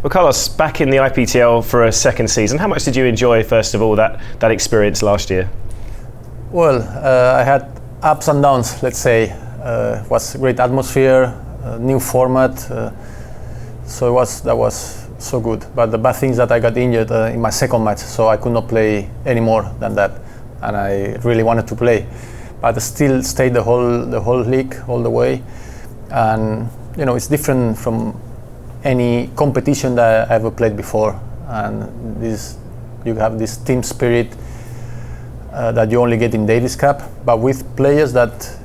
Well, Carlos, back in the IPTL for a second season, how much did you enjoy, first of all, that experience last year? Well, I had ups and downs, let's say. It was a great atmosphere, new format, so that was so good. But the bad thing is that I got injured in my second match, so I could not play any more than that, and I really wanted to play. But I still stayed the whole league all the way, and it's different from any competition that I ever played before, and you have this team spirit that you only get in Davis Cup, but with players that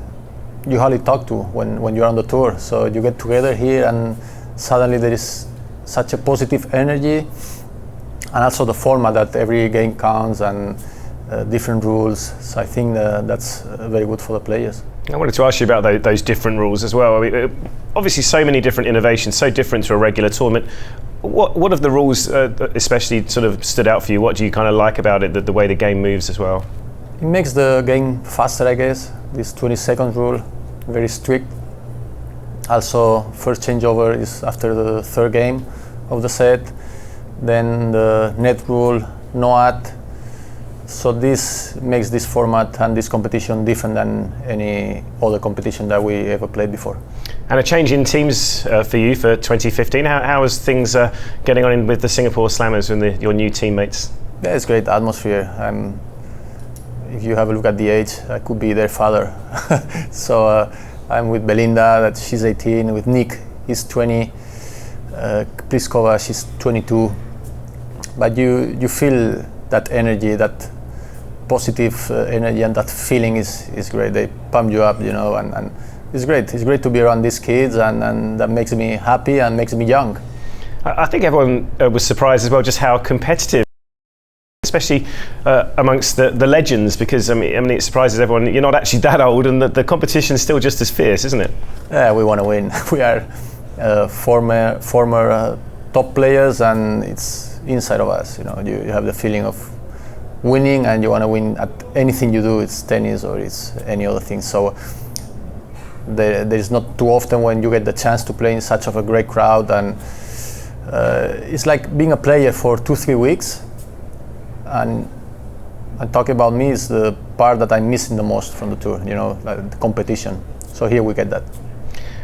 you hardly talk to when you're on the tour. So you get together here, and suddenly there is such a positive energy, and also the format that every game counts and different rules. So I think that's very good for the players. I wanted to ask you about those different rules as well. I mean, obviously, so many different innovations, so different to a regular tournament. What of the rules especially sort of stood out for you? What do you kind of like about it, the way the game moves as well? It makes the game faster, I guess. This 20-second rule, very strict. Also, first changeover is after the third game of the set. Then the net rule, no ad. So this makes this format and this competition different than any other competition that we ever played before. And a change in teams for you for 2015. How is things getting on with the Singapore Slammers and your new teammates? Yeah, it's great atmosphere. If you have a look at the age, I could be their father. So I'm with Belinda, that she's 18, with Nick, he's 20, Pliskova, she's 22. But you feel that energy, that positive energy, and that feeling is great. They pump you up, and it's great. It's great to be around these kids, and that makes me happy and makes me young. I think everyone was surprised as well just how competitive, especially amongst the legends, because I mean it surprises everyone. You're not actually that old, and the competition is still just as fierce, isn't it? Yeah, we want to win. We are former top players, and it's inside of us. You have the feeling of winning, and you want to win at anything you do. It's tennis or it's any other thing. So there is not too often when you get the chance to play in such of a great crowd, and it's like being a player for 2-3 weeks. And talking about me is the part that I'm missing the most from the tour, like the competition. So here we get that.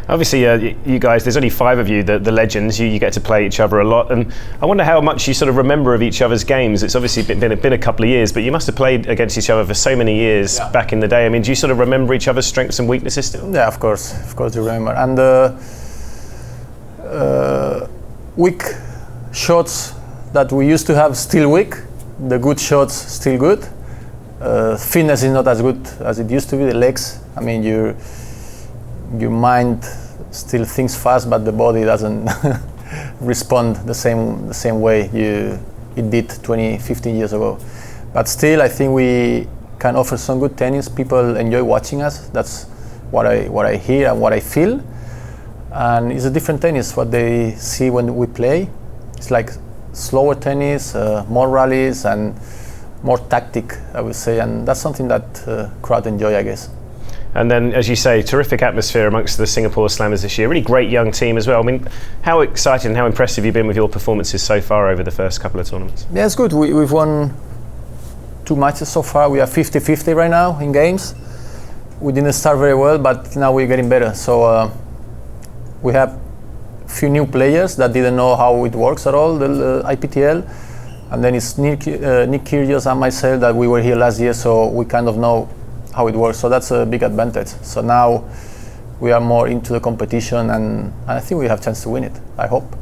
Obviously, you guys, there's only 5 of you, the legends. You get to play each other a lot, and I wonder how much you sort of remember of each other's games. It's obviously been a couple of years, but you must have played against each other for so many years back in the day. I mean, do you sort of remember each other's strengths and weaknesses still? Yeah, of course you remember. And weak shots that we used to have still weak. The good shots still good. Fitness is not as good as it used to be. The legs, I mean, your mind still thinks fast, but the body doesn't respond the same way it did 15 years ago. But still, I think we can offer some good tennis. People enjoy watching us. That's what I hear and what I feel. And it's a different tennis what they see when we play. It's like slower tennis, more rallies, and more tactic, I would say, and that's something that crowd enjoy, I guess. And then, as you say, terrific atmosphere amongst the Singapore Slammers this year. Really great young team as well. I mean, how excited and how impressed have you been with your performances so far over the first couple of tournaments? Yeah, it's good. We've won 2 matches so far. We are 50-50 right now in games. We didn't start very well, but now we're getting better. So we have a few new players that didn't know how it works at all, the IPTL. And then it's Nick Kyrgios and myself that we were here last year, so we kind of know how it works. So that's a big advantage. So now we are more into the competition, and I think we have a chance to win it, I hope.